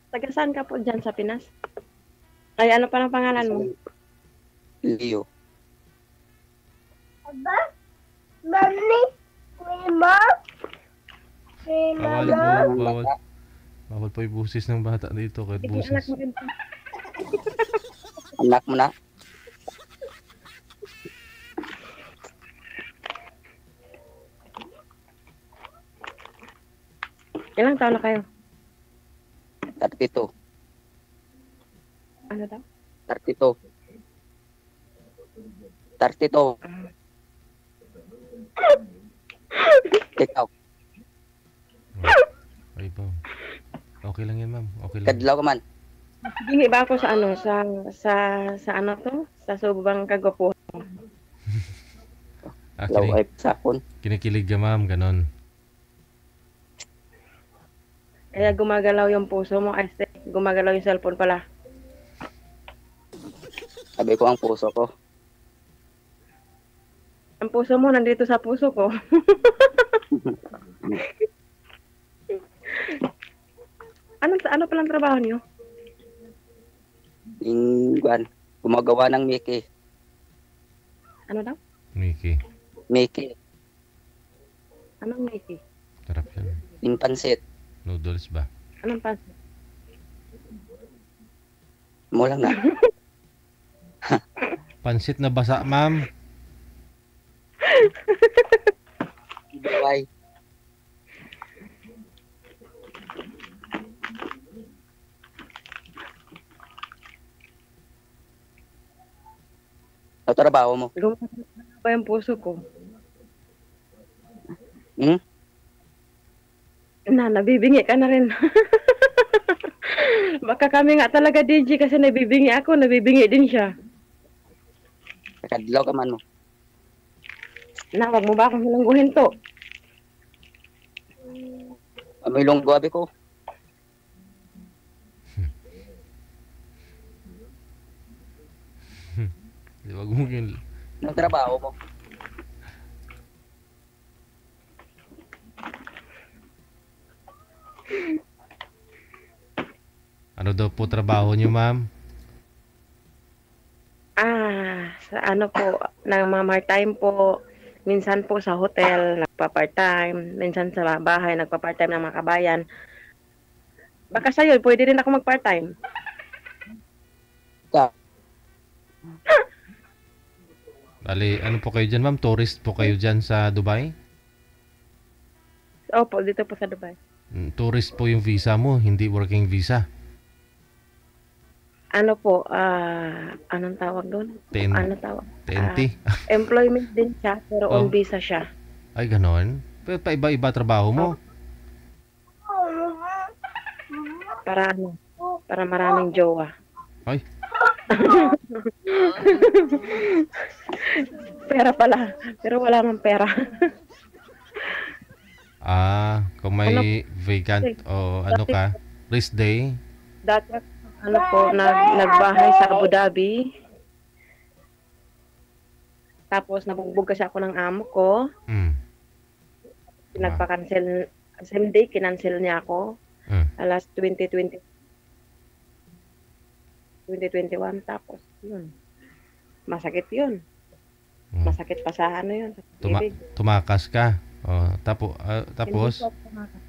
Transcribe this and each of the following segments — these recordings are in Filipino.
Taga saan ka po dyan sa Pinas? Ay, ano pa ang pangalan mo? Leo. Aba? Mami? Mama? Bawal Mama? po, bawal. Bawal po yung busis ng bata dito kahit Sige, anak busis. mo rin po. Anak mo na. Ilang taon na kayo? 32. Ano daw? 32. 32. Ikaw. Ay po. Okay lang yan, ma'am. Okay lang. Kadlaw ka man. Hingi ba ako sa ano, sa ano to? Sa subang kagwapuhan. Law Actually, ay sakon. kinikilig ka, ma'am. Ganon. Kaya gumagalaw yung puso mo. Ay, gumagalaw yung cellphone pala. Sabi ko ang puso ko. Ang puso mo nandito sa puso ko. Ano palang trabaho niyo? Ingwan. Gumagawa ng Mickey. Ano daw? Mickey. Mickey. Anong Mickey? Sarap yan. Yung pansit. Noodles ba? Anong pansit? Mo lang na. Pansit na basa, ma'am. Bye. Sa trabaho mo. Gumagalaw ba yung puso ko? Hmm? Nabibingi ka na rin. Baka kami nga talaga DJ kasi nabibingi ako, nabibingi din siya. Kadlaw ka man mo. Wag mo ba akong hilangguhin to? May lunggo abi ko. Wag mo yun. Ng trabaho mo. Ano daw po trabaho niyo, ma'am? Sa ano po, nagma-part-time po. Minsan po sa hotel, nagpa-part-time. Minsan sa bahay, nagpa-part-time ng mga kabayan. Baka sa'yo, pwede rin ako mag-part-time. Ka. Bali, ano po kayo dyan, ma'am? Tourist po kayo dyan sa Dubai? Opo, dito po sa Dubai. Tourist po yung visa mo, hindi working visa. Ano po, anong tawag doon? TN Ano tawag? TNT? Employment din siya, pero on Oh. visa siya. Ay, ganon? Pero pa-iba-iba trabaho mo. Para ano? Para maraming jowa. Ay, Pera pala. Pero wala mang pera. kung may vacant o ano ka, rest day, Dati, ano po, nagbahay sa Abu Dhabi. Tapos, nabugbog kasi ako ng amo ko. Nagpa-cancel. Same day, kinancel niya ako. Alas 2021. Tapos, yun. Masakit yun. Masakit pa sa ano yun. Sa bibig. tumakas ka. Tapos, Hindi po ako tumakas.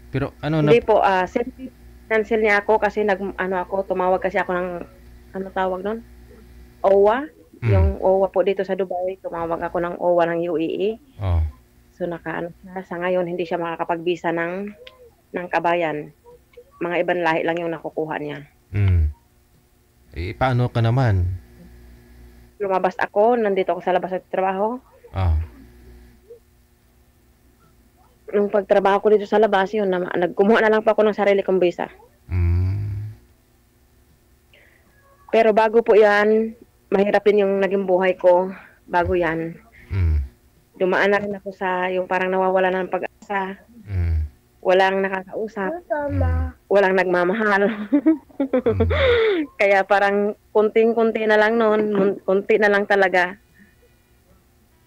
pero ano na, Hindi po, cancel niya ako kasi tumawag kasi ako ng, ano tawag nun? OWA. Yung OWA po dito sa Dubai, tumawag ako ng OWA ng UAE. So sa ngayon, hindi siya makakapag-visa ng kabayan. Mga ibang lahi lang yung nakukuha niya. paano ka naman? Lumabas ako, nandito ako sa labas at trabaho. Nung pagtrabaho ko dito sa labas, yun, nagkumuha na lang po ako ng sarili kong visa. Pero bago po yan, mahirap din yung naging buhay ko. Bago yan, dumaan na rin ako sa yung parang nawawala ng pag-asa. Walang nakakausap. Walang nagmamahal. Kaya parang kunting-kunti na lang noon. Kunti na lang talaga.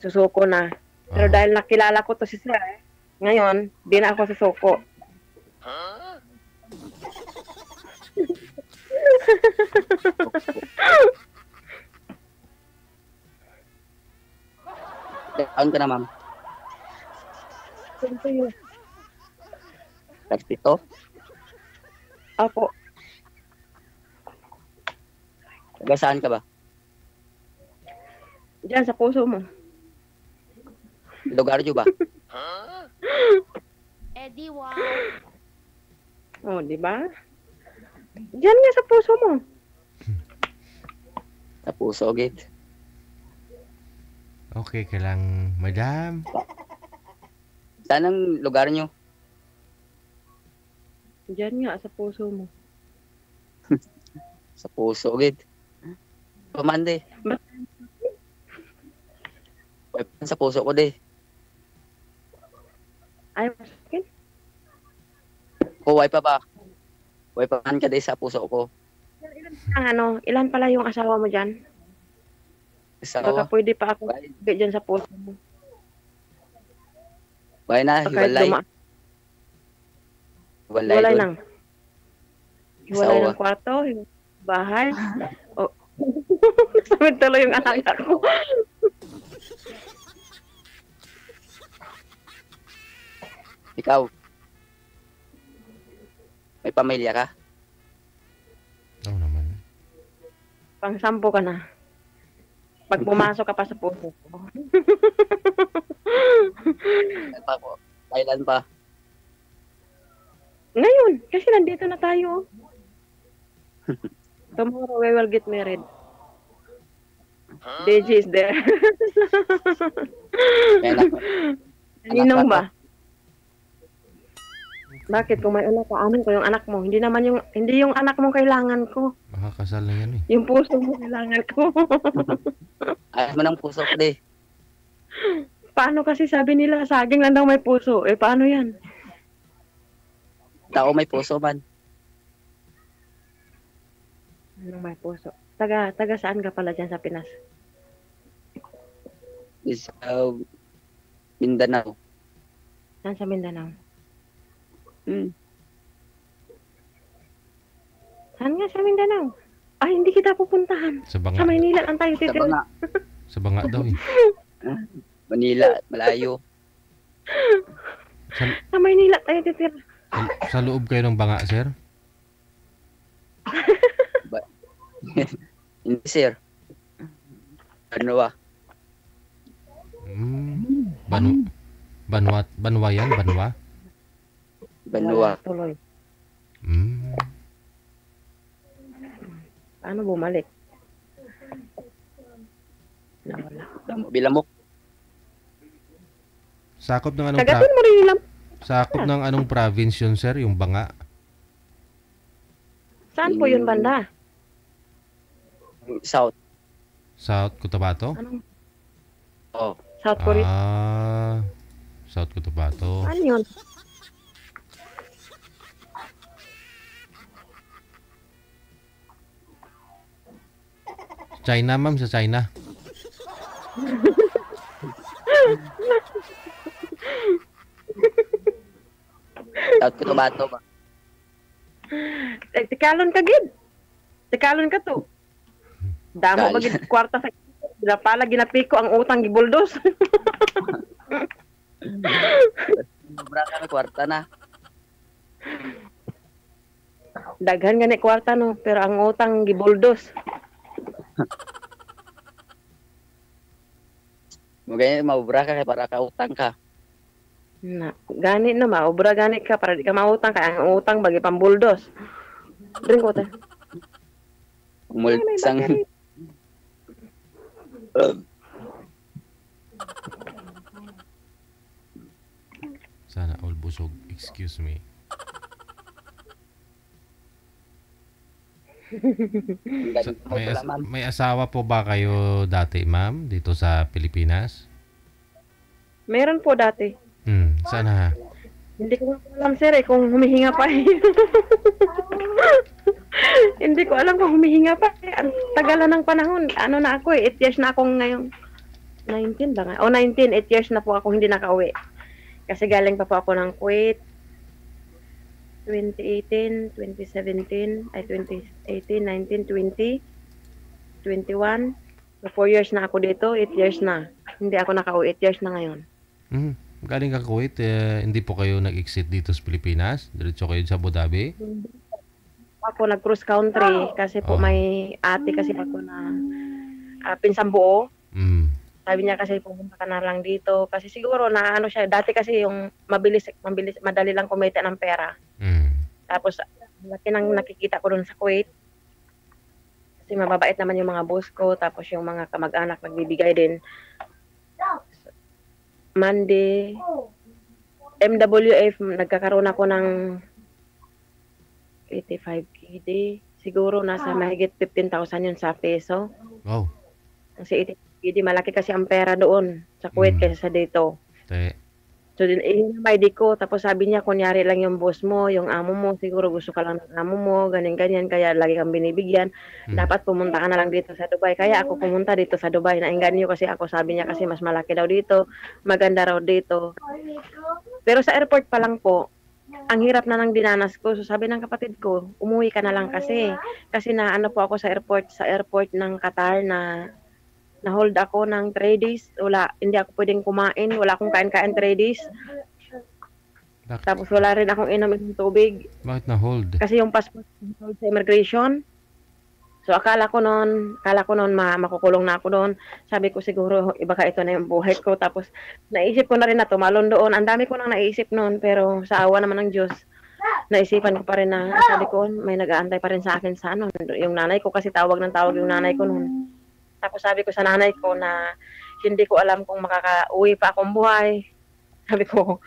Susuko na. Pero dahil nakilala ko to si Sir, ngayon, di na ako susuko. Taon ka na, ma'am? Sino yun? Nagpito? Apo. Taga saan ka ba? Diyan sa puso mo. Lugar nyo ba? Eddie, wow. Oh, di ba? Diyan nga sa puso mo. Sa puso, git. Okay ka lang, madam. Saan ang lugar nyo? Diyan nga sa puso mo. Sa puso, git. Pamande. Sa puso ko, de. Ay, masakit. Huway pa ba? Huway pa man ka, de, sa puso ko. Ilan pala yung asawa mo dyan? Baka Asawa. pwede pa ako Bay, dyan sa puso mo. bay na, Baka hiwalay. Hiwalay Hiwalay doon. lang. Hiwalay Asawa. ng kwarto, bahay. Oh. Nasamid tuloy yung anak ko. Ikaw. May pamilya ka? Oo naman. Pang-sampo ka na. Pag pumasok ka pa sa puso ko. Kailan pa po? Kailan pa? Ngayon, kasi nandito na tayo. Tomorrow we will get married. Deji is there. May anak, Ninong anak ba? Bakit kung may anak ka, amin ko yung anak mo. Hindi yung anak mo kailangan ko. Makakasal na yan eh. Yung puso mo kailangan ko. Ayos mo ng puso ko, de. Paano kasi sabi nila, saging lang daw may puso. Eh, paano yan? Tao may puso man. Anong may puso? Taga saan ka pala dyan sa Pinas? Is Mindanao. Saan sa Mindanao? Saan nga sa Mindanao? Ay, hindi kita pupuntahan. Sa Sa banga. Maynila lang tayo Sa titira. Banga, Sa banga daw eh. Manila, malayo. Sa, Sa Maynila tayo titira. sa loob kayo ng banga, sir? Hindi, sir. Ano ba? Banwa yan? Banwa? Banua. Wala tuloy. Mm. Paano bumalik? Nawala. Bilamok. Sakop ng anong Kagatin mo rin lang. sakop ng anong province yun, sir? Yung banga. Saan po yun banda? South. South Cotabato? Anong Oh. South Korea? South Cotabato. Ano yun? China, ma'am, sa China. South Cotabato ba? Tikalon ka, gid. Tikalon ka to. Damo ba gid kwarta sa pala ginapiko ang utang gibuldos. Sobra ka na kwarta na. Daghan gani kwarta no, pero ang utang gibuldos. Magaya mabubra ka kay para ka utang ka. Na, gani no maobra gani ka para di ka mautang kay ang utang bagi pambuldos. Drink ko ta. Umulsang. Sana all busog. Excuse me. May asawa po ba kayo dati, ma'am, dito sa Pilipinas? Meron po dati. Sana. Hindi ko alam sir kung humihinga pa eh. Hindi ko alam kung humihinga pa eh. Ang tagalan ng panahon. Ano na ako eh. 8 years na akong ngayon. 19 ba nga? O 19, 8 years na po ako hindi nakauwi. Kasi galing pa po ako ng Kuwait. 2018, 2017, ay 2018, 19, 20, 21. So, 4 years na ako dito, 8 years na. Hindi ako naka-uwi, 8 years na ngayon. Galing ka Kuwait, hindi po kayo nag-exit dito sa Pilipinas? Diretso kayo sa Abu Dhabi? Ako nag-cross country kasi po Oh. may ate kasi ako na pinsang buo. Mm. Sabi niya kasi pumunta ka na lang dito kasi siguro na ano siya, dati kasi yung mabilis, madali lang kumita ng pera. Mm. Tapos laki nang nakikita ko doon sa Kuwait. Kasi mababait naman yung mga boss ko, tapos yung mga kamag-anak nagbibigay din. Monday, MWF, nagkakaroon ako ng 85 KD. Siguro nasa mahigit 15,000 yun sa peso. Wow. Kasi 85 KD, malaki kasi ang pera doon sa Kuwait kaysa sa dito. Te. So, yun yung ID ko. Tapos sabi niya, kunyari lang yung boss mo, yung amo mo, siguro gusto ka lang ng amo mo, ganyan-ganyan, kaya lagi kang binibigyan. Dapat pumunta ka na lang dito sa Dubai. Kaya ako pumunta dito sa Dubai. Nainganyo kasi ako, sabi niya kasi mas malaki daw dito, maganda raw dito. Pero sa airport pa lang po, ang hirap na ng dinanas ko. So sabi ng kapatid ko, umuwi ka na lang kasi. Kasi na ano po ako sa airport ng Qatar na hold ako ng 3 days. Wala, hindi ako pwedeng kumain. Wala akong kain-kain 3 days. Bakit, Tapos wala rin akong inom ng tubig. bakit na-hold? Kasi yung passport hold sa immigration. So akala ko noon makukulong na ako doon. Sabi ko siguro iba ka ito na yung buhay ko. Tapos naisip ko na rin na tumalon doon. Ang dami ko nang naisip noon, pero sa awa naman ng Diyos, naisipan ko pa rin na sabi ko may nag-aantay pa rin sa akin sa ano. Yung nanay ko kasi tawag ng tawag yung nanay ko noon. Tapos sabi ko sa nanay ko na hindi ko alam kung makaka-uwi pa akong buhay. Sabi ko,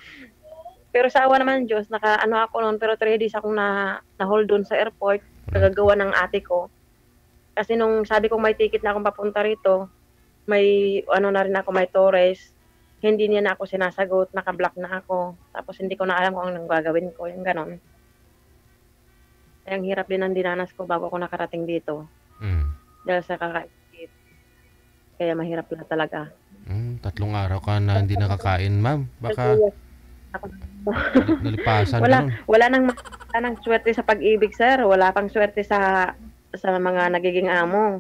pero sa awa naman ng Diyos, naka-ano ako noon, pero 3 days akong na-hold doon sa airport, kagagawa ng ate ko. Kasi nung sabi ko may ticket na akong papunta rito, may ano na rin ako, may Torres, hindi niya na ako sinasagot, naka-block na ako. Tapos hindi ko na alam kung anong gagawin ko, yung ganon. Kaya ang hirap din ang dinanas ko bago ako nakarating dito. Dahil sa kakaisip. Kaya mahirap na talaga. 3 araw ka na hindi nakakain, ma'am. Baka nalipasan ka nun. Wala nang swerte sa pag-ibig, sir. Wala pang swerte sa mga nagiging amo.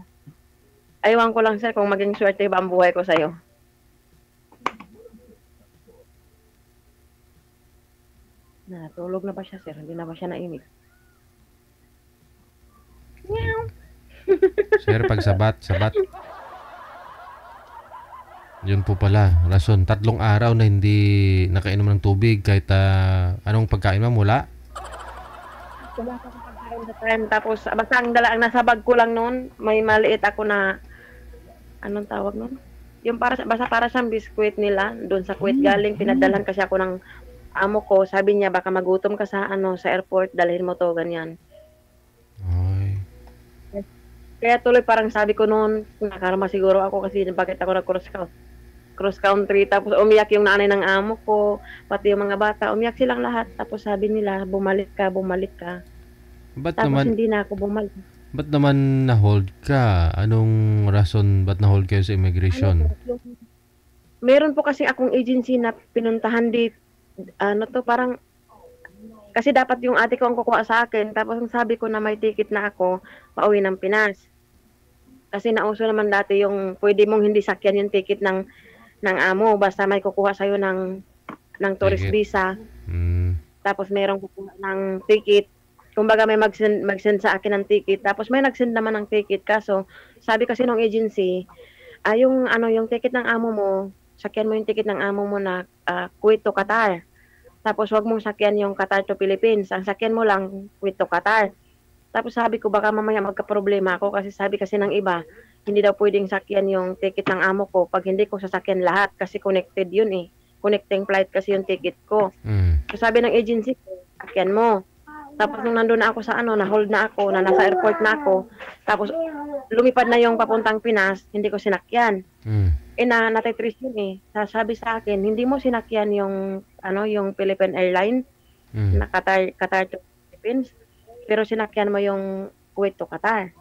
Aywan ko lang, sir, kung maging swerte ba ang buhay ko sa'yo. Natulog na ba siya, sir? Hindi na ba siya naimig? Sir, pag sabat. Yun po pala, rason. 3 araw na hindi nakainom ng tubig kahit anong pagkain, ma'am, wala? Wala pa akong pagkain sa time. Tapos, basta ang nasa bag ko lang noon, may maliit ako na, anong tawag noon? Yung basta para siyang biskwit nila, doon sa Kuwait galing, pinadalan kasi ako ng amo ko. Sabi niya, baka magutom ka sa airport, dalhin mo to, ganyan. Ay. Kaya tuloy parang sabi ko noon, nakarama siguro ako kasi bakit ako cross country, tapos umiyak yung nanay ng amo ko, pati yung mga bata, umiyak silang lahat. Tapos sabi nila, bumalik ka. Ba't Tapos naman, hindi na ako bumalik. ba't naman na-hold ka? Anong rason ba't na-hold kayo sa immigration? Meron po kasi akong agency na pinuntahan dito, parang, kasi dapat yung ate ko ang kukuha sa akin, tapos sabi ko na may ticket na ako, pauwi ng Pinas. Kasi nauso naman dati yung, pwede mong hindi sakyan yung ticket ng amo, basta may kukuha sa'yo ng tourist Ticket. visa, tapos merong kukuha ng ticket. Kumbaga may mag-send sa akin ng ticket, tapos may nag-send naman ng ticket. Kaso, sabi kasi ng agency, yung ticket ng amo mo, sakyan mo yung ticket ng amo mo na Kuwait to Qatar. Tapos wag mong sakyan yung Qatar to Philippines. Ang sakyan mo lang Kuwait to Qatar. Tapos sabi ko baka mamaya magka-problema ako kasi sabi kasi ng iba, hindi daw pwedeng sakyan yung ticket ng amo ko pag hindi ko sasakyan lahat kasi connected yun eh. Connecting flight kasi yung ticket ko. So sabi ng agency, sakyan mo. Tapos nung nandun na ako sa na-hold na ako, na nasa airport na ako, tapos lumipad na yung papuntang Pinas, hindi ko sinakyan. Natitris yun eh. Sabi sa akin, hindi mo sinakyan yung Philippine Airline na Qatar to Philippines, pero sinakyan mo yung Kuwait to Qatar.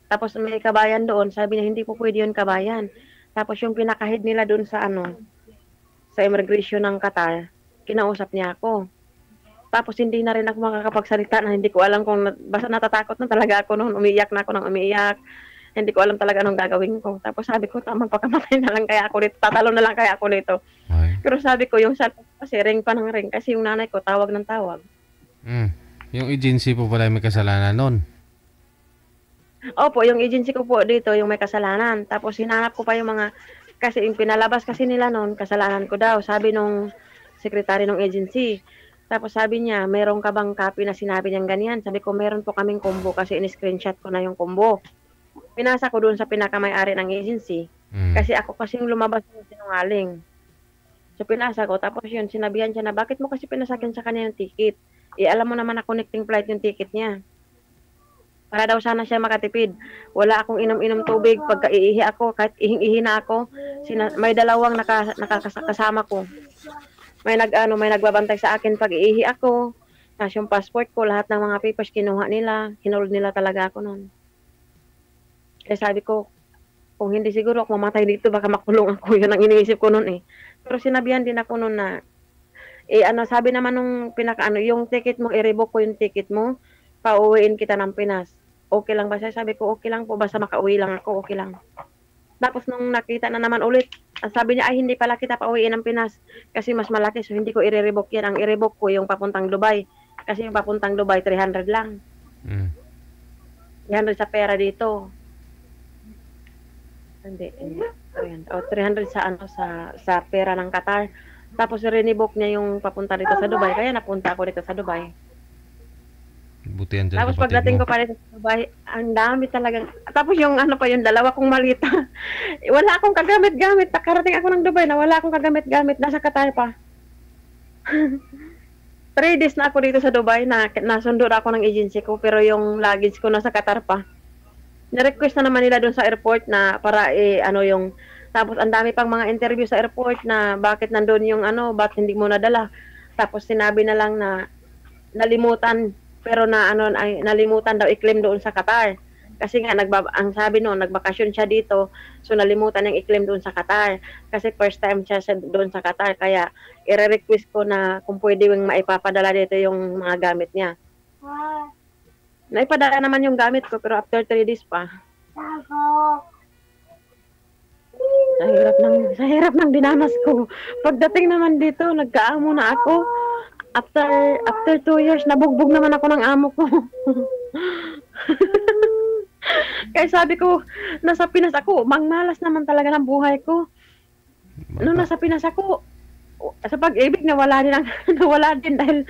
Tapos may kabayan doon, sabi niya hindi po pwede yun kabayan. Tapos yung pinakahid nila doon sa sa immigration ng Qatar, kinausap niya ako. Tapos hindi na rin ako makakapagsalita na hindi ko alam kung basta natatakot na talaga ako noon. Umiiyak na ako ng umiiyak. Hindi ko alam talaga anong gagawin ko. Tapos sabi ko, magpakamatay na lang kaya ako dito. Tatalo na lang kaya ako dito. Ay. Pero sabi ko, yung cellphone kasi ring pa ng ring. Kasi yung nanay ko, tawag ng tawag. Yung agency po pala may kasalanan nun. Opo, yung agency ko po dito, yung may kasalanan. Tapos hinanap ko pa yung mga, kasi yung pinalabas kasi nila noon, kasalanan ko daw. Sabi nung sekretary ng agency. Tapos sabi niya, meron ka bang copy na sinabi niyang ganyan? Sabi ko, meron po kaming combo kasi in-screenshot ko na yung combo. Pinasa ko doon sa pinakamay-ari ng agency. Kasi ako kasi yung lumabas ng sinungaling. So pinasa ko, tapos yun, sinabihan siya na, bakit mo kasi pinasakin sa kanya yung ticket? Alam mo naman na connecting flight yung ticket niya. Para daw sana siya makatipid. Wala akong inom-inom tubig. Pagka iihi ako, kahit ihing-ihi na ako, may dalawang nakakasama ko. May nagbabantay sa akin pag iihi ako. Tapos yung passport ko, lahat ng mga papers kinuha nila. Hinold nila talaga ako noon. Kaya sabi ko, kung hindi siguro ako mamatay dito, baka makulong ako. Yun ang iniisip ko noon eh. Pero sinabihan din ako noon na, sabi naman nung yung ticket mo, i-revoke ko yung ticket mo, pauwiin kita ng Pinas. Okay lang ba siya? Sabi ko, okay lang po, basta makauwi lang ako, okay lang. Tapos nung nakita na naman ulit, sabi niya, ay hindi pala kita pauwiin ng Pinas kasi mas malaki, so hindi ko i-revoke yan. Ang i-revoke ko yung papuntang Dubai. Kasi yung papuntang Dubai, 300 lang. 300 sa pera dito. Hindi. 300 sa pera ng Qatar. Tapos rinibook niya yung papunta dito sa Dubai, kaya napunta ako dito sa Dubai. Buti yan dyan Tapos kapatid pagdating mo. ko pa dito sa Dubai, ang dami talagang. Tapos yung dalawa kong malita. Wala akong kagamit-gamit. Nakarating ako ng Dubai na wala akong kagamit-gamit. Nasa Qatar pa. 3 days na ako dito sa Dubai na nasundo ako ng agency ko, pero yung luggage ko nasa Qatar pa. Na-request na naman nila doon sa airport na para tapos ang dami pang mga interview sa airport na bakit nandoon yung bakit hindi mo nadala. Tapos sinabi na lang na nalimutan, pero nalimutan daw i-claim doon sa Qatar. Kasi nga ang sabi noon, nagbakasyon siya dito, so nalimutan niyang i-claim doon sa Qatar. Kasi first time siya doon sa Qatar, kaya i-request ko na kung pwede yung maipapadala dito yung mga gamit niya. Naipadala naman yung gamit ko, pero after 3 days pa. Sa hirap ng dinanas ko. Pagdating naman dito, nagkaamo na ako. After 2 years, nabugbog naman ako ng amo ko. Kaya sabi ko, nasa Pinas ako, mangmalas naman talaga ng buhay ko. Nung nasa Pinas ako, sa pag-ibig, nawala din dahil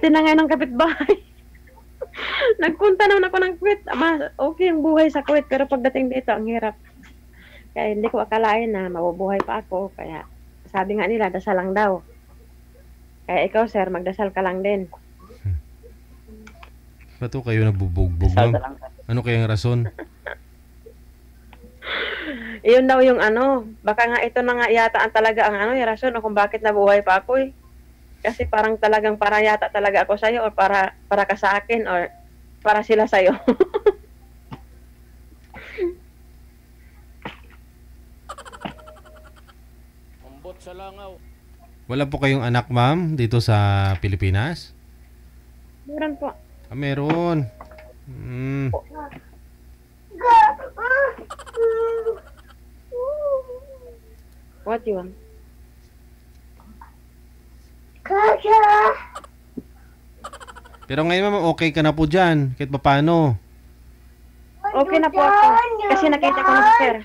tinangay ng kapitbahay. Nagpunta naman ako ng Kuwait. Okay yung buhay sa Kuwait, pero pagdating dito, ang hirap. Kaya hindi ko akalain na mabubuhay pa ako. Kaya sabi nga nila, dasal lang daw. Kaya ikaw, sir, magdasal ka lang din. Ba't kayo nabubugbog, Salta ma'am? lang ka. Ano kayang rason? Iyon daw yung baka nga ito na nga yata talaga ang yung rason kung bakit nabuhay pa ako eh. Kasi parang talagang para yata talaga ako sa'yo or para ka sa akin or para sila sa'yo. Wala po kayong anak, ma'am, dito sa Pilipinas? Meron po. Meron. What you want? Pero ngayon, ma'am, okay ka na po dyan. Kahit paano. Okay na po ako. Kasi nakita ko na si sir.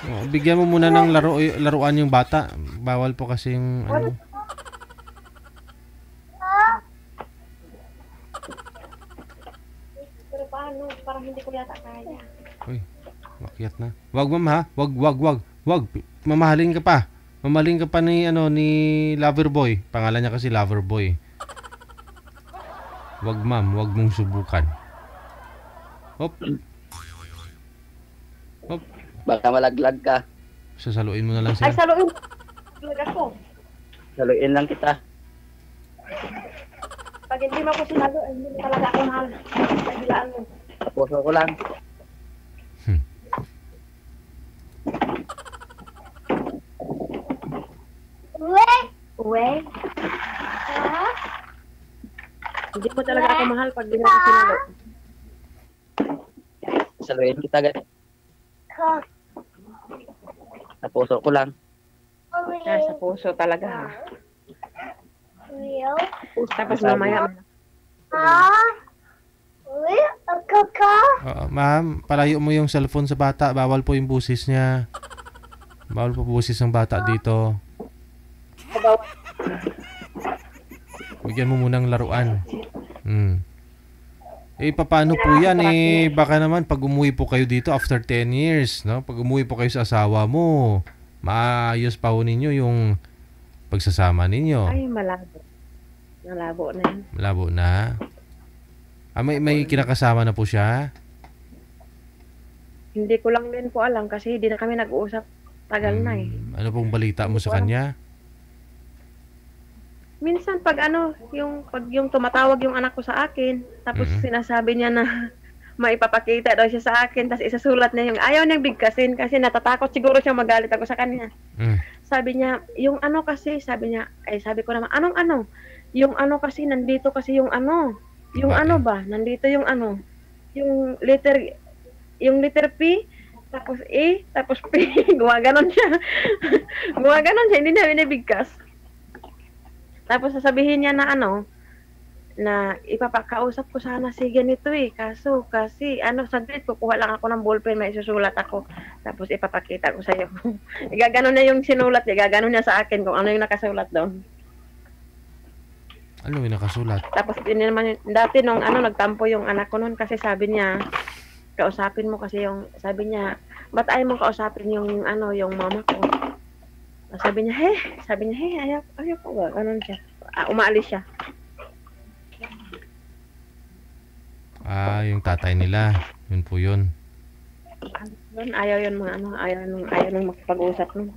Bigyan mo muna ng laruan yung bata. Bawal po kasi yung Pero paano? Parang hindi ko yata kaya. Uy, makiat na. Wag, ma'am, ha? Wag. Mamahalin ka pa. Mamahalin ka pa ni Loverboy. Pangalan niya kasi Loverboy. Wag, ma'am. Wag mong subukan. Hop. Baka malaglag ka. Sasaluin mo na lang Ay, siya. saluin. Talaga ko. Saluin lang kita. Pag hindi mo ako sinalo, ay hindi mo talaga ako mahal. Nagilaan mo. Puso ko lang. Wait. Hindi mo talaga ako mahal pag di mo ako sinalo. Saluhin kita agad. Sa puso ko lang. Sa puso talaga. Ha? Real? Tapos mamaya. Ma'am, palayo mo yung cellphone sa bata. Bawal po yung busis niya. Bawal po busis ng bata dito. Bigyan mo munang laruan. Paano po yan? Baka naman pag umuwi po kayo dito after 10 years, no? Pag umuwi po kayo sa asawa mo, maayos pa ho ninyo yung pagsasama ninyo. Ay, malabo. Malabo na yan. Malabo na. May kinakasama na po siya? Hindi ko lang din po alam kasi hindi na kami nag-uusap. Tagal na eh. Ano pong balita mo sa kanya? Minsan pag yung tumatawag yung anak ko sa akin, tapos sinasabi niya na maipapakita daw siya sa akin, tapos isasulat niya yung ayaw niyang bigkasin kasi natatakot siguro siya magalit ako sa kanya. Sabi niya, yung ano kasi, sabi ko naman, anong ano? Yung ano kasi, nandito kasi yung ano. Yung ano ba? Nandito yung ano. Yung letter P, tapos E, tapos P. Gumaganon siya. Hindi niya binibigkas. Tapos sasabihin niya na na ipapakausap ko sana si ganito kaso kasi saglit kukuha lang ako ng ballpen, may isusulat ako tapos ipapakita ko sa iyo. Igaganon na yung sinulat, igaganon niya sa akin kung ano yung nakasulat doon. Ano yung nakasulat? Tapos din naman dati nung nagtampo yung anak ko noon kasi sabi niya kausapin mo kasi sabi niya ba't ayaw mo kausapin yung yung mama ko. Sabi niya ayaw ko ba? Siya. Umaalis siya. Yung tatay nila. Yun po yun. Ayaw yun mga ayaw nung makipag-usap nun.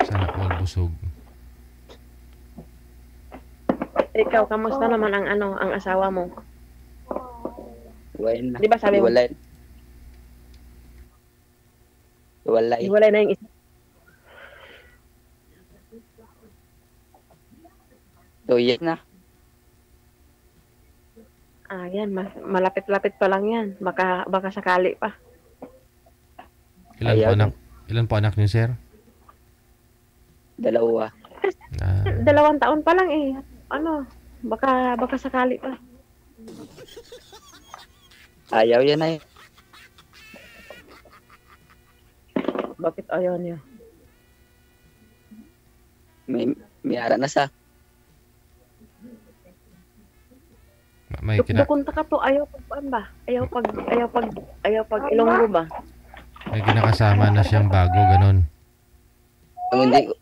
Sana huwag busog. Ikaw, kamusta naman ang asawa mo? Iwain na. Di ba sabi mo? Iwalay na yung isa. Tuyet na. Yan. Malapit-lapit pa lang yan. Baka sakali pa. Ilan po anak niyo, sir? 2. 2 taon pa lang eh. Baka sakali pa. Ayaw yan ay. Bakit ayaw niya? May ara na sa. Dukunta ka to, ayaw ba? Ayaw pag Ilonggo ba? May kinakasama na siyang bago, ganon. Hindi ko.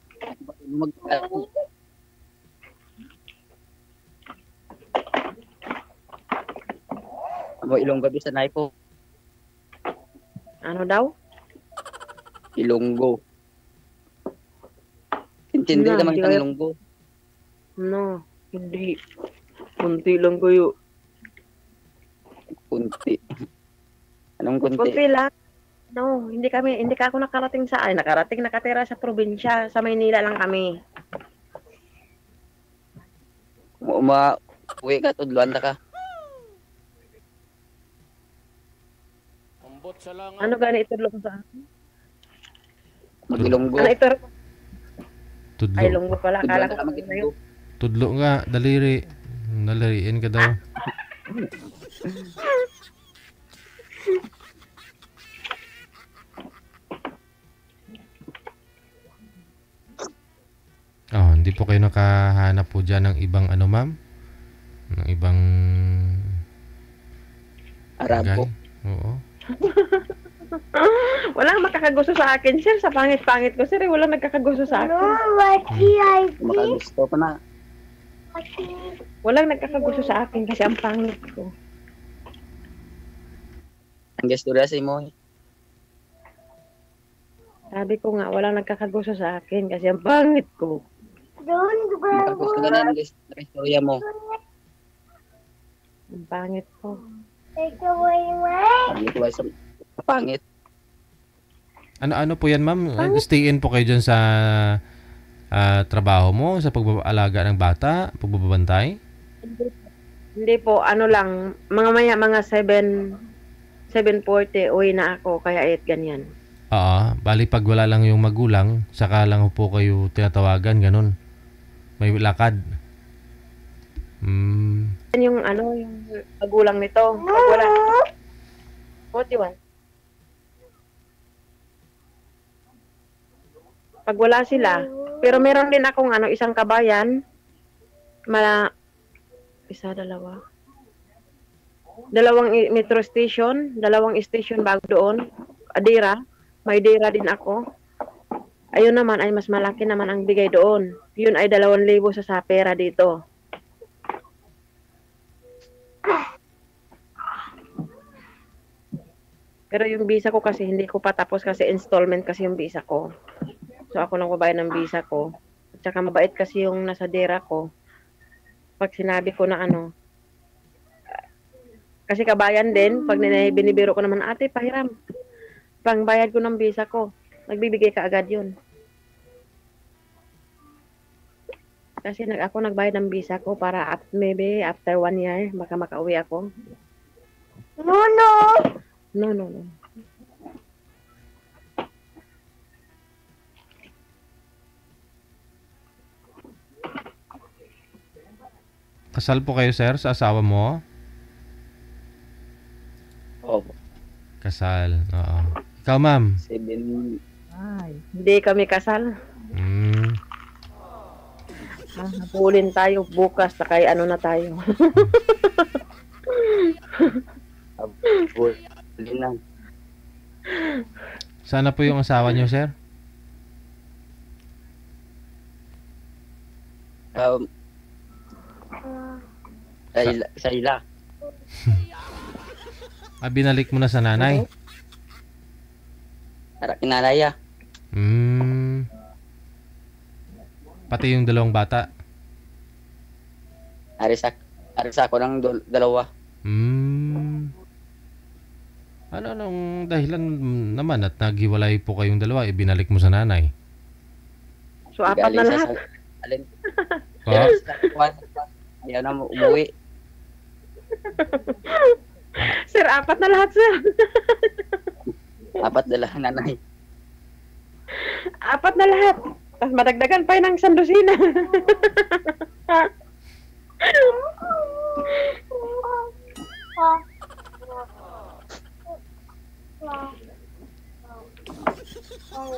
Ilonggo bisa na po. Ano daw? Ilonggo. Intindi naman ang Ilonggo. No, hindi. Kunti lang kayo. Kunti. Anong kunti? Kunti lang. No, hindi ka ako nakarating nakatira sa probinsya, sa Maynila lang kami. Uwi ka, tudluan ka. Ano gani itulong sa akin? Mag-ilonggo. Ano ito? Tudlo. Ay, longgo pala. Akala ko mag-ilonggo. Tudlo nga, daliri. Daliriin ka daw. Hindi po kayo nakahanap po dyan ng ibang ma'am? Ng ibang Arabo. Oo. Walang makakagusto sa akin, sir. Sa pangit-pangit ko, sir. Walang nagkakagusto sa akin. Makagusto pa na. Walang nagkakagusto sa akin kasi ang pangit ko. Ang gestura sa imo. Sabi ko nga, walang nagkakagusto sa akin kasi ang pangit ko. Makagusto ka na ang gestura mo. Ang pangit ko. Pangit ba sa pangit? Ano po yan, ma'am? Stay in po kayo dyan sa trabaho mo, sa pagbabaalaga ng bata, pagbabantay? Hindi po, ano lang, mga 7:40, uwi na ako, kaya 8 ganyan. Oo, bali pag wala lang yung magulang, saka lang po kayo tinatawagan, ganun. May lakad. Yan yung magulang nito. Pag wala. 41. Pag wala sila, pero meron din akong isang kabayan, dalawang metro station, dalawang station bago doon, Adira, may Dira din ako. Ayun naman ay mas malaki naman ang bigay doon. Yun ay 2,000 sa pera dito. Pero yung visa ko kasi hindi ko pa tapos kasi installment kasi yung visa ko. So ako nang babayad ng visa ko. At saka mabait kasi yung nasa Dira ko. Pag sinabi ko na kasi kabayan din, pag binibiro ko naman, ate, pahiram. Pangbayad ko ng visa ko. Nagbibigay ka agad yun. Kasi ako nagbayad ng visa ko para maybe after 1 year, baka makauwi ako. No. No. Kasal po kayo, sir, sa asawa mo? Opo. Kasal, oo. Ikaw, ma'am? 7. Hindi kami kasal. Habulin tayo bukas na kay na tayo. Lang. Sana po yung asawa niyo, sir? Sa ila. Binalik mo na sa nanay? Para kinalaya. Pati yung dalawang bata? Arisa ako ng dalawa. Ano nung dahilan naman at naghiwalay po kayong dalawa, ibinalik mo sa nanay? So, 4 na lahat. Alin? Oh? Ayaw na umuwi. Sir, 4 na lahat, sir. 4 na lang nanay. 4 na lahat. Tapos madagdagan pa yun ng sandusina.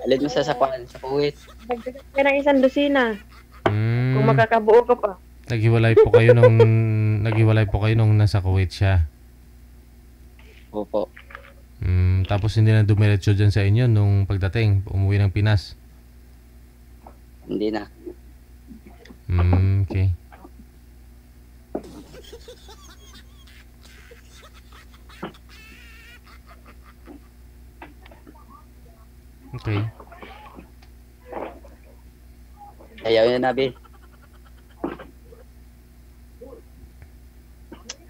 Alin mo sa Kuwait. Dagdagan pa ng isang dosina. Kung makakabuo ka pa. Naghiwalay po kayo nung nasa Kuwait siya. Opo. Tapos hindi na dumiretso dyan sa inyo nung pagdating, umuwi ng Pinas. Hindi na. Okay. Okay. Ayaw niya nabi.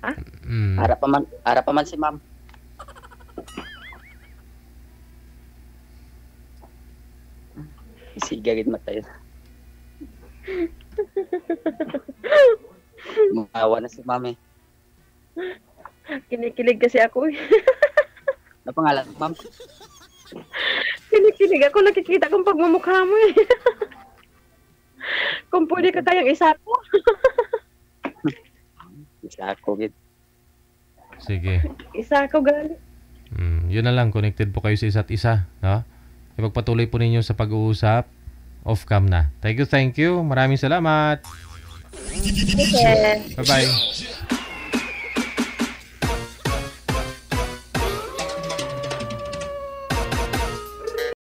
Ha? Ara pa man si ma'am. Sigagid matay. Mukawa na si ma'am eh. Kinikilig kasi ako eh. Ano pangalan ma'am? Kinikilig ako, nakikita kong pagmumukha mo eh. Kung pwede ka tayong isa po. Isa ako gid. Sige. Isa ako gali. Yun na lang, connected po kayo sa isa't isa, no? Ipagpatuloy po ninyo sa pag-uusap off cam na. Thank you. Maraming salamat. Okay. Bye-bye.